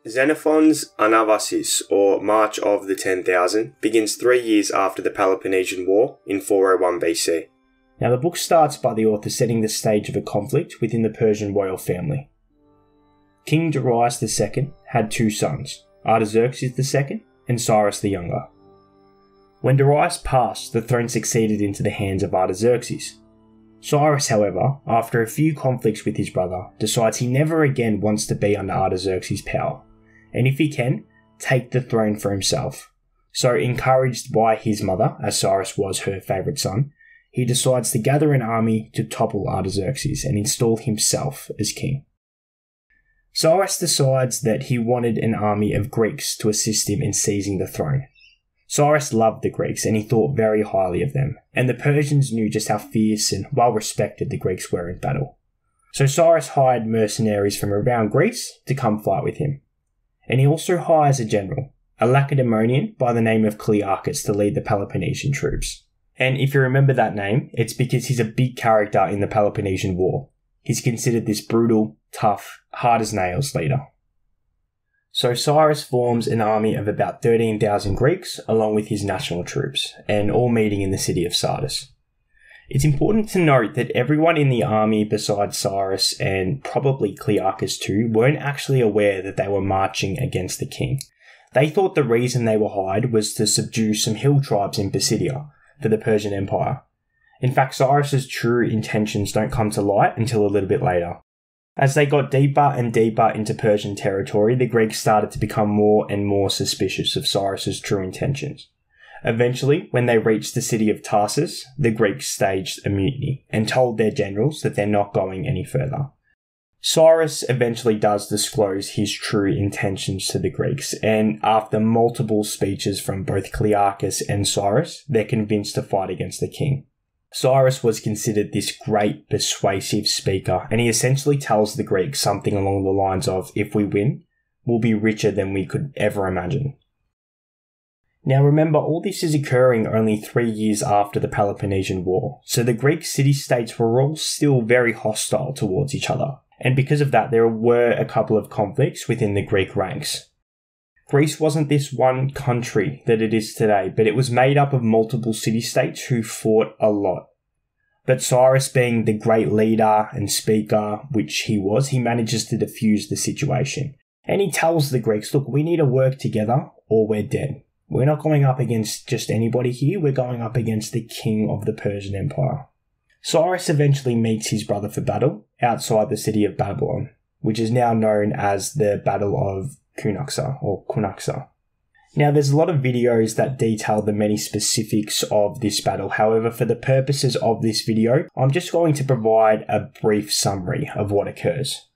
Xenophon's Anabasis, or March of the 10,000, begins 3 years after the Peloponnesian War in 401 BC. Now the book starts by the author setting the stage of a conflict within the Persian royal family. King Darius II had 2 sons, Artaxerxes II and Cyrus the Younger. When Darius passed, the throne succeeded into the hands of Artaxerxes. Cyrus, however, after a few conflicts with his brother, decides he never again wants to be under Artaxerxes' power, and if he can, take the throne for himself. So, encouraged by his mother, as Cyrus was her favourite son, he decides to gather an army to topple Artaxerxes and install himself as king. Cyrus decides that he wanted an army of Greeks to assist him in seizing the throne. Cyrus loved the Greeks and he thought very highly of them, and the Persians knew just how fierce and well respected the Greeks were in battle. So Cyrus hired mercenaries from around Greece to come fight with him. And he also hires a general, a Lacedaemonian by the name of Clearchus, to lead the Peloponnesian troops. And if you remember that name, it's because he's a big character in the Peloponnesian War. He's considered this brutal, tough, hard-as-nails leader. So Cyrus forms an army of about 13,000 Greeks along with his national troops, and all meeting in the city of Sardis. It's important to note that everyone in the army besides Cyrus and probably Clearchus too weren't actually aware that they were marching against the king. They thought the reason they were hired was to subdue some hill tribes in Pisidia for the Persian Empire. In fact, Cyrus's true intentions don't come to light until a little bit later. As they got deeper and deeper into Persian territory, the Greeks started to become more and more suspicious of Cyrus's true intentions. Eventually, when they reached the city of Tarsus, the Greeks staged a mutiny and told their generals that they're not going any further. Cyrus eventually does disclose his true intentions to the Greeks, and after multiple speeches from both Clearchus and Cyrus, they're convinced to fight against the king. Cyrus was considered this great persuasive speaker, and he essentially tells the Greeks something along the lines of, if we win, we'll be richer than we could ever imagine. Now remember, all this is occurring only 3 years after the Peloponnesian War, so the Greek city-states were all still very hostile towards each other, and because of that there were a couple of conflicts within the Greek ranks. Greece wasn't this one country that it is today, but it was made up of multiple city-states who fought a lot. But Cyrus, being the great leader and speaker, which he was, he manages to defuse the situation. And he tells the Greeks, look, we need to work together or we're dead. We're not going up against just anybody here, we're going up against the king of the Persian Empire. Cyrus eventually meets his brother for battle outside the city of Babylon, which is now known as the Battle of Cunaxa. Now there's a lot of videos that detail the many specifics of this battle. However, for the purposes of this video, I'm just going to provide a brief summary of what occurs.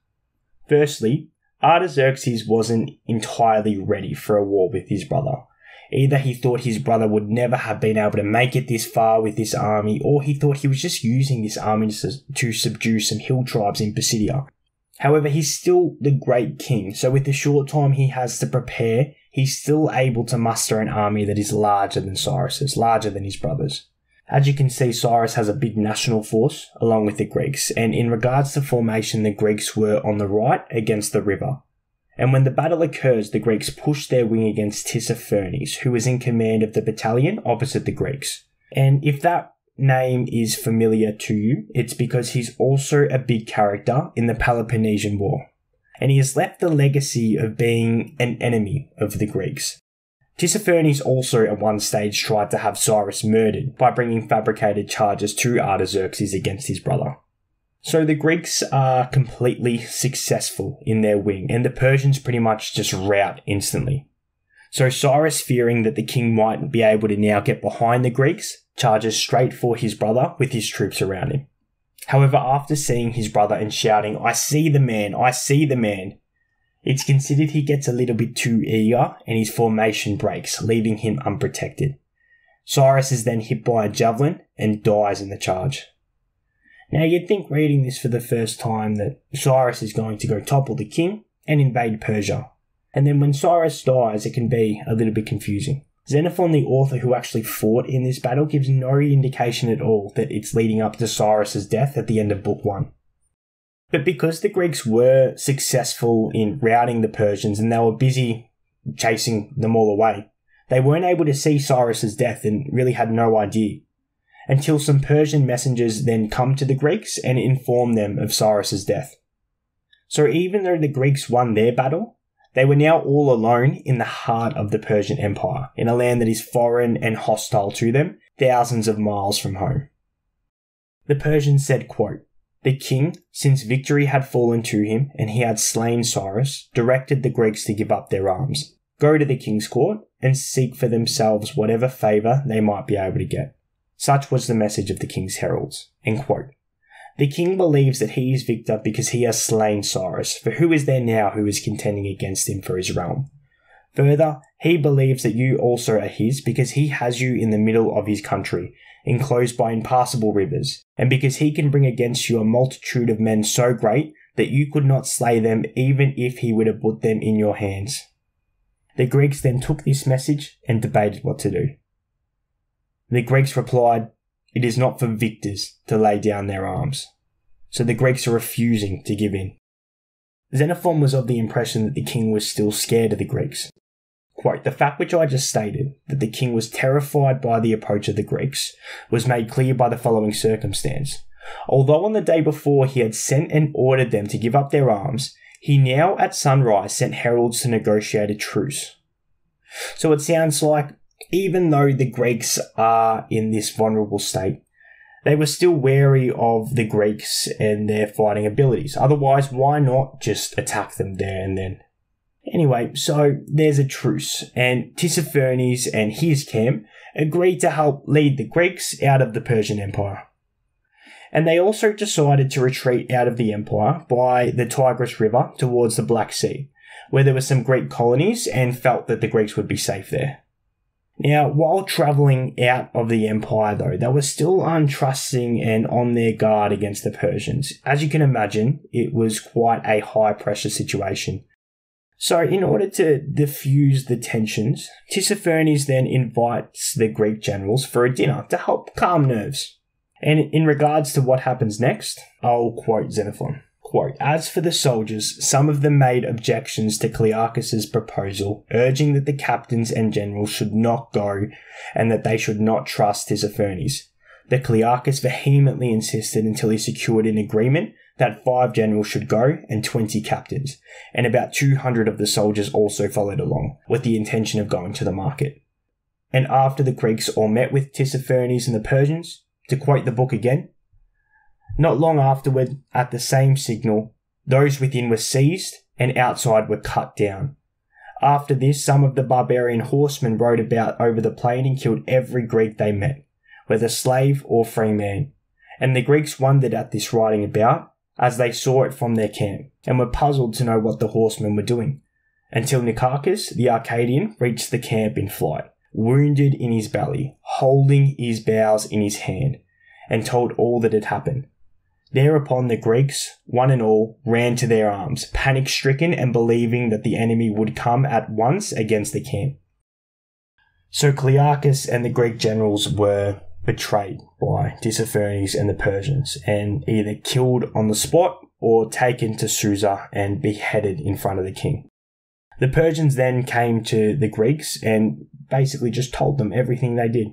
Firstly, Artaxerxes wasn't entirely ready for a war with his brother. Either he thought his brother would never have been able to make it this far with this army, or he thought he was just using this army to subdue some hill tribes in Pisidia. However, he's still the great king, so with the short time he has to prepare, he's still able to muster an army that is larger than Cyrus's, larger than his brother's. As you can see, Cyrus has a big national force along with the Greeks, and in regards to formation, the Greeks were on the right against the river. And when the battle occurs, the Greeks push their wing against Tissaphernes, who is in command of the battalion opposite the Greeks. And if that name is familiar to you, it's because he's also a big character in the Peloponnesian War. And he has left the legacy of being an enemy of the Greeks. Tissaphernes also at one stage tried to have Cyrus murdered by bringing fabricated charges to Artaxerxes against his brother. So the Greeks are completely successful in their wing, and the Persians pretty much just rout instantly. So Cyrus, fearing that the king might be able to now get behind the Greeks, charges straight for his brother with his troops around him. However, after seeing his brother and shouting, "I see the man, I see the man," it's considered he gets a little bit too eager and his formation breaks, leaving him unprotected. Cyrus is then hit by a javelin and dies in the charge. Now you'd think reading this for the first time that Cyrus is going to go topple the king and invade Persia. And then when Cyrus dies, it can be a little bit confusing. Xenophon, the author who actually fought in this battle, gives no indication at all that it's leading up to Cyrus's death at the end of Book 1. But because the Greeks were successful in routing the Persians and they were busy chasing them all away, they weren't able to see Cyrus's death and really had no idea, until some Persian messengers then come to the Greeks and inform them of Cyrus's death. So even though the Greeks won their battle, they were now all alone in the heart of the Persian Empire, in a land that is foreign and hostile to them, thousands of miles from home. The Persians said, quote, "The king, since victory had fallen to him and he had slain Cyrus, directed the Greeks to give up their arms, go to the king's court, and seek for themselves whatever favour they might be able to get." Such was the message of the king's heralds. End quote. The king believes that he is victor because he has slain Cyrus, for who is there now who is contending against him for his realm? Further, he believes that you also are his because he has you in the middle of his country, enclosed by impassable rivers, and because he can bring against you a multitude of men so great that you could not slay them even if he were to put them in your hands. The Greeks then took this message and debated what to do. The Greeks replied, "It is not for victors to lay down their arms." So the Greeks are refusing to give in. Xenophon was of the impression that the king was still scared of the Greeks. Quote, "The fact which I just stated, that the king was terrified by the approach of the Greeks, was made clear by the following circumstance. Although on the day before he had sent and ordered them to give up their arms, he now at sunrise sent heralds to negotiate a truce." So it sounds like even though the Greeks are in this vulnerable state, they were still wary of the Greeks and their fighting abilities. Otherwise, why not just attack them there and then? Anyway, so there's a truce, and Tissaphernes and his camp agreed to help lead the Greeks out of the Persian Empire. And they also decided to retreat out of the empire by the Tigris River towards the Black Sea, where there were some Greek colonies and felt that the Greeks would be safe there. Now, while travelling out of the empire though, they were still untrusting and on their guard against the Persians. As you can imagine, it was quite a high pressure situation. So in order to diffuse the tensions, Tissaphernes then invites the Greek generals for a dinner to help calm nerves. And in regards to what happens next, I'll quote Xenophon. Quote, "As for the soldiers, some of them made objections to Clearchus's proposal, urging that the captains and generals should not go and that they should not trust Tissaphernes. But Clearchus vehemently insisted until he secured an agreement that 5 generals should go and 20 captains, and about 200 of the soldiers also followed along, with the intention of going to the market. And after the Greeks all met with Tissaphernes and the Persians, to quote the book again, not long afterward, at the same signal, those within were seized and outside were cut down. After this, some of the barbarian horsemen rode about over the plain and killed every Greek they met, whether slave or free man. And the Greeks wondered at this riding about, as they saw it from their camp, and were puzzled to know what the horsemen were doing, until Nicarchus, the Arcadian, reached the camp in flight, wounded in his belly, holding his boughs in his hand, and told all that had happened. Thereupon the Greeks, one and all, ran to their arms, panic-stricken and believing that the enemy would come at once against the camp. So Clearchus and the Greek generals were betrayed by Tissaphernes and the Persians, and either killed on the spot or taken to Susa and beheaded in front of the king. The Persians then came to the Greeks and basically just told them everything they did.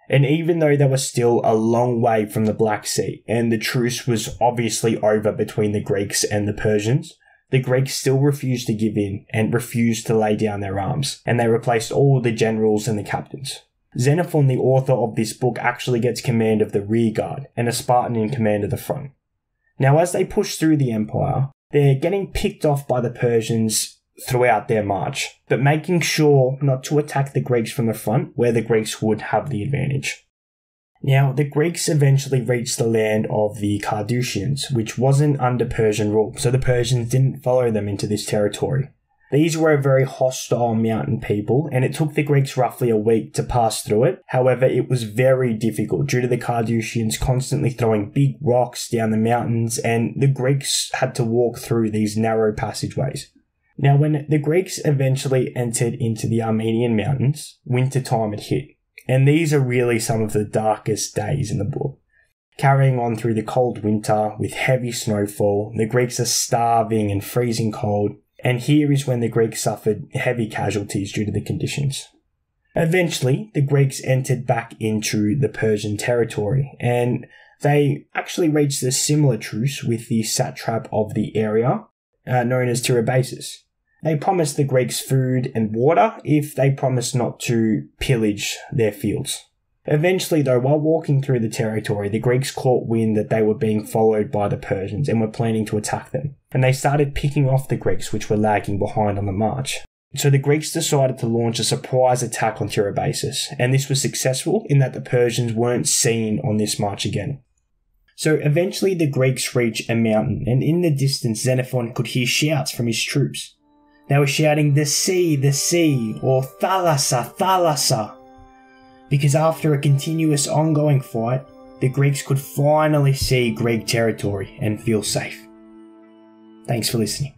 And even though they were still a long way from the Black Sea, and the truce was obviously over between the Greeks and the Persians, the Greeks still refused to give in and refused to lay down their arms, and they replaced all the generals and the captains. Xenophon, the author of this book, actually gets command of the rear guard, and a Spartan in command of the front. Now, as they push through the empire, they're getting picked off by the Persians throughout their march, but making sure not to attack the Greeks from the front, where the Greeks would have the advantage. Now, the Greeks eventually reached the land of the Carduchians, which wasn't under Persian rule, so the Persians didn't follow them into this territory. These were a very hostile mountain people, and it took the Greeks roughly a week to pass through it. However, it was very difficult due to the Carduchians constantly throwing big rocks down the mountains, and the Greeks had to walk through these narrow passageways. Now, when the Greeks eventually entered into the Armenian mountains, winter time had hit, and these are really some of the darkest days in the book. Carrying on through the cold winter with heavy snowfall, the Greeks are starving and freezing cold, and here is when the Greeks suffered heavy casualties due to the conditions. Eventually, the Greeks entered back into the Persian territory, and they actually reached a similar truce with the satrap of the area, known as Anabasis. They promised the Greeks food and water if they promised not to pillage their fields. Eventually, though, while walking through the territory, the Greeks caught wind that they were being followed by the Persians and were planning to attack them, and they started picking off the Greeks, which were lagging behind on the march. So the Greeks decided to launch a surprise attack on Anabasis, and this was successful in that the Persians weren't seen on this march again. So eventually the Greeks reached a mountain, and in the distance Xenophon could hear shouts from his troops. They were shouting, the sea, or Thalassa, Thalassa. Because after a continuous ongoing fight, the Greeks could finally see Greek territory and feel safe. Thanks for listening.